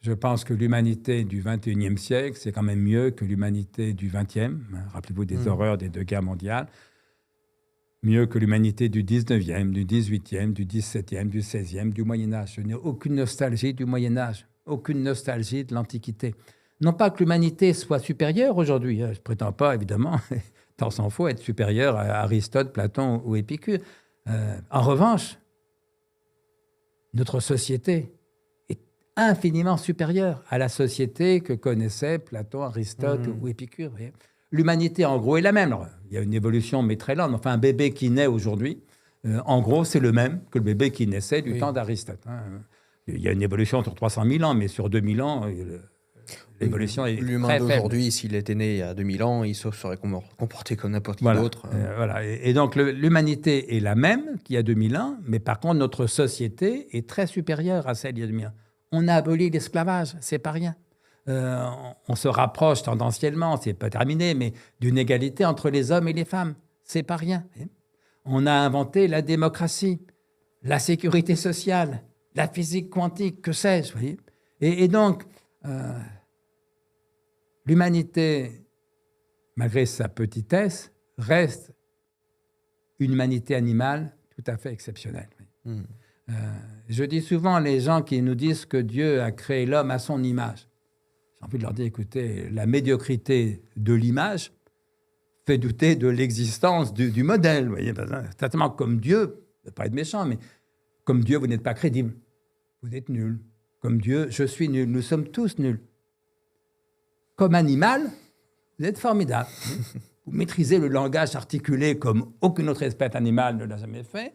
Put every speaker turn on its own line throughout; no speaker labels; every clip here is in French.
Je pense que l'humanité du XXIe siècle, c'est quand même mieux que l'humanité du XXe. Rappelez-vous des horreurs des 2 guerres mondiales. Mieux que l'humanité du XIXe, du XVIIIe, du XVIIe, du XVIe, du Moyen-Âge. Je n'ai aucune nostalgie du Moyen-Âge, aucune nostalgie de l'Antiquité. Non pas que l'humanité soit supérieure aujourd'hui. Je ne prétends pas, évidemment, tant s'en faut, être supérieur à Aristote, Platon ou Épicure. En revanche, notre société est infiniment supérieure à la société que connaissaient Platon, Aristote ou Épicure. Vous voyez. L'humanité, en gros, est la même. Alors, il y a une évolution, mais très lente. Enfin, un bébé qui naît aujourd'hui, en gros, c'est le même que le bébé qui naissait du temps d'Aristote. Il y a une évolution sur 300 000 ans, mais sur 2000 ans, l'évolution est
l'humain
très faible.
d'aujourd'hui, s'il était né il y a 2000 ans, il se serait comporté comme n'importe qui d'autre.
Voilà. Et donc, l'humanité est la même qu'il y a 2000 ans, mais par contre, notre société est très supérieure à celle d'il y a 2000 ans. On a aboli l'esclavage, c'est pas rien. On se rapproche tendanciellement, c'est pas terminé, mais d'une égalité entre les hommes et les femmes. C'est pas rien. On a inventé la démocratie, la sécurité sociale, la physique quantique, que sais-je. Voyez. Et donc, l'humanité, malgré sa petitesse, reste une humanité animale tout à fait exceptionnelle. Je dis souvent les gens qui nous disent que Dieu a créé l'homme à son image. J'ai envie de leur dire, écoutez, la médiocrité de l'image fait douter de l'existence du modèle. Vous voyez, certainement comme Dieu, ne pas être méchant, mais comme Dieu, vous n'êtes pas crédible. Vous êtes nul. Comme Dieu, je suis nul. Nous sommes tous nuls. Comme animal, vous êtes formidable. Vous maîtrisez le langage articulé comme aucune autre espèce animale ne l'a jamais fait.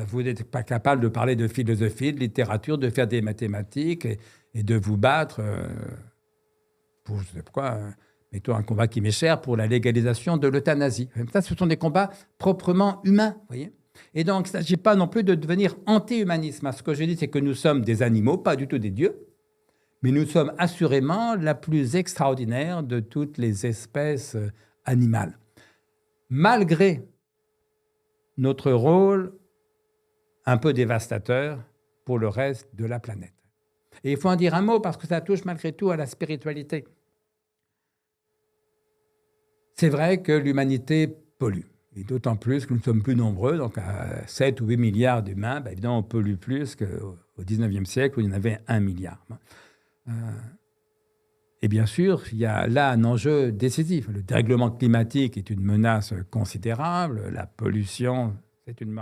Vous n'êtes pas capable de parler de philosophie, de littérature, de faire des mathématiques et de vous battre pour, je ne sais pas quoi, mettons un combat qui m'est cher, pour la légalisation de l'euthanasie. Ça, ce sont des combats proprement humains, voyez. Et donc, il ne s'agit pas non plus de devenir anti-humanisme. Ce que je dis, c'est que nous sommes des animaux, pas du tout des dieux, mais nous sommes assurément la plus extraordinaire de toutes les espèces animales. Malgré notre rôle un peu dévastateur pour le reste de la planète. Et il faut en dire un mot parce que ça touche malgré tout à la spiritualité. C'est vrai que l'humanité pollue. Et d'autant plus que nous sommes plus nombreux, donc à 7 ou 8 milliards d'humains, évidemment, on pollue plus qu'au 19e siècle où il y en avait 1 milliard. Et bien sûr, il y a là un enjeu décisif. Le dérèglement climatique est une menace considérable, la pollution, c'est une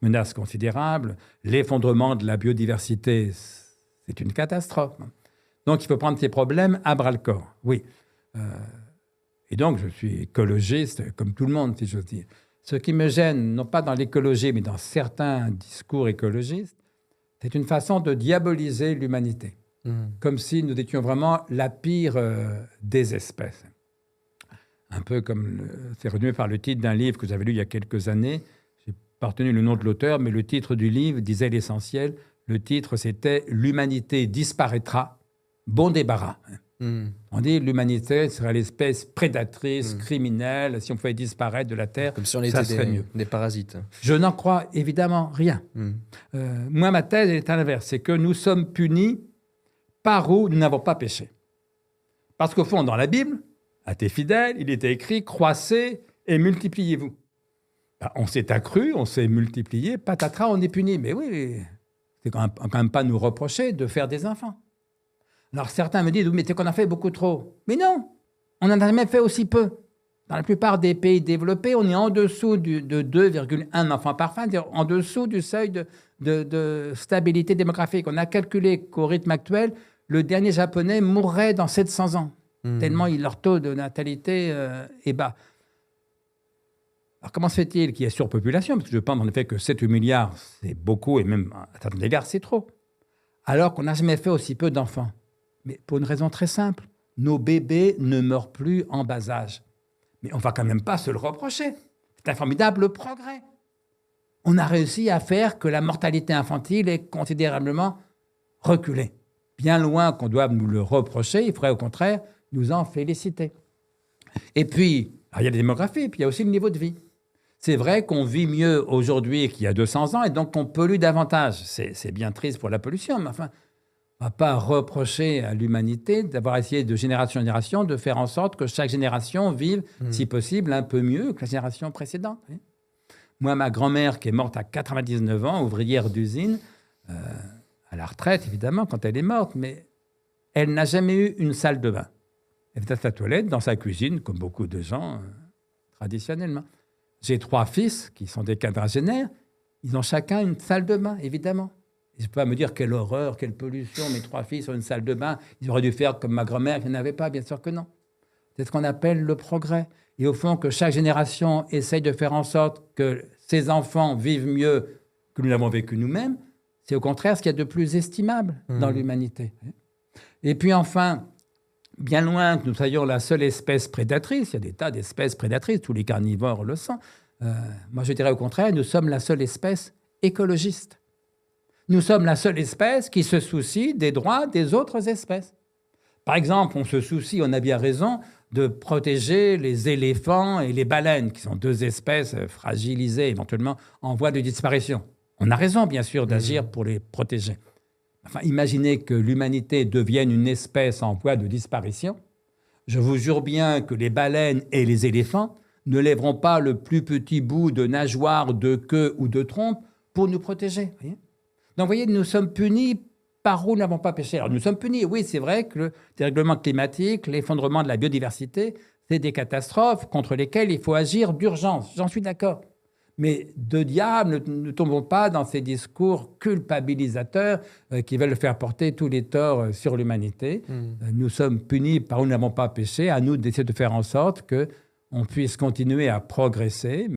menace considérable, l'effondrement de la biodiversité, c'est une catastrophe. Donc, il faut prendre ces problèmes à bras-le-corps, oui. Et donc, je suis écologiste, comme tout le monde, si j'ose dire. Ce qui me gêne, non pas dans l'écologie, mais dans certains discours écologistes, c'est une façon de diaboliser l'humanité, comme si nous étions vraiment la pire des espèces. Un peu comme c'est retenu par le titre d'un livre que j'avais lu il y a quelques années. Je n'ai pas retenu le nom de l'auteur, mais le titre du livre disait l'essentiel. Le titre, c'était « L'humanité disparaîtra, bon débarras ». On dit l'humanité serait l'espèce prédatrice, criminelle. Si on pouvait disparaître de la Terre,
comme si on
ça
était
serait mieux.
Des parasites.
Je n'en crois évidemment rien. Moi, ma thèse est à l'inverse. C'est que nous sommes punis par où nous n'avons pas péché. Parce qu'au fond, dans la Bible, à tes fidèles, il était écrit « croissez et multipliez-vous ». On s'est accru, on s'est multiplié, patatras, on est puni. Mais oui, c'est quand même pas nous reprocher de faire des enfants. Alors certains me disent, oui, mais c'est qu'on a fait beaucoup trop. Mais non, on n'en a jamais fait aussi peu. Dans la plupart des pays développés, on est en dessous de 2,1 enfants par femme, c'est-à-dire en dessous du seuil de stabilité démographique. On a calculé qu'au rythme actuel, le dernier Japonais mourrait dans 700 ans, tellement leur taux de natalité est bas. Alors comment se fait-il qu'il y ait surpopulation? Parce que je pense en effet que 7 milliards, c'est beaucoup, et même à certains égards, c'est trop. Alors qu'on n'a jamais fait aussi peu d'enfants. Mais pour une raison très simple, nos bébés ne meurent plus en bas âge. Mais on ne va quand même pas se le reprocher. C'est un formidable progrès. On a réussi à faire que la mortalité infantile ait considérablement reculé. Bien loin qu'on doive nous le reprocher, il faudrait au contraire nous en féliciter. Et puis, il y a la démographie, puis il y a aussi le niveau de vie. C'est vrai qu'on vit mieux aujourd'hui qu'il y a 200 ans, et donc on pollue davantage. C'est bien triste pour la pollution, mais enfin, On ne va pas reprocher à l'humanité d'avoir essayé de génération en génération de faire en sorte que chaque génération vive, si possible, un peu mieux que la génération précédente. Moi, ma grand-mère, qui est morte à 99 ans, ouvrière d'usine, à la retraite, évidemment, quand elle est morte, mais elle n'a jamais eu une salle de bain. Elle était à sa toilette, dans sa cuisine, comme beaucoup de gens, traditionnellement. J'ai 3 fils qui sont des quadragénaires. Ils ont chacun une salle de bain, évidemment. Je ne peux pas me dire quelle horreur, quelle pollution, mes 3 fils ont une salle de bain. Ils auraient dû faire comme ma grand-mère qui n'avait pas, bien sûr que non. C'est ce qu'on appelle le progrès. Et au fond, que chaque génération essaye de faire en sorte que ses enfants vivent mieux que nous l'avons vécu nous-mêmes, c'est au contraire ce qu'il y a de plus estimable dans l'humanité. Et puis enfin, bien loin que nous soyons la seule espèce prédatrice, il y a des tas d'espèces prédatrices, tous les carnivores le sont. Moi, je dirais au contraire, nous sommes la seule espèce écologiste. Nous sommes la seule espèce qui se soucie des droits des autres espèces. Par exemple, on se soucie, on a bien raison, de protéger les éléphants et les baleines, qui sont 2 espèces fragilisées, éventuellement en voie de disparition. On a raison, bien sûr, d'agir pour les protéger. Enfin, imaginez que l'humanité devienne une espèce en voie de disparition. Je vous jure bien que les baleines et les éléphants ne lèveront pas le plus petit bout de nageoire, de queue ou de trompe pour nous protéger. Voyez ? Donc, vous voyez, nous sommes punis par où nous n'avons pas péché. Alors, nous sommes punis, oui, c'est vrai que le dérèglement climatique, l'effondrement de la biodiversité, c'est des catastrophes contre lesquelles il faut agir d'urgence. J'en suis d'accord. Mais de diable, ne tombons pas dans ces discours culpabilisateurs qui veulent faire porter tous les torts sur l'humanité. Nous sommes punis par où nous n'avons pas péché. À nous d'essayer de faire en sorte qu'on puisse continuer à progresser.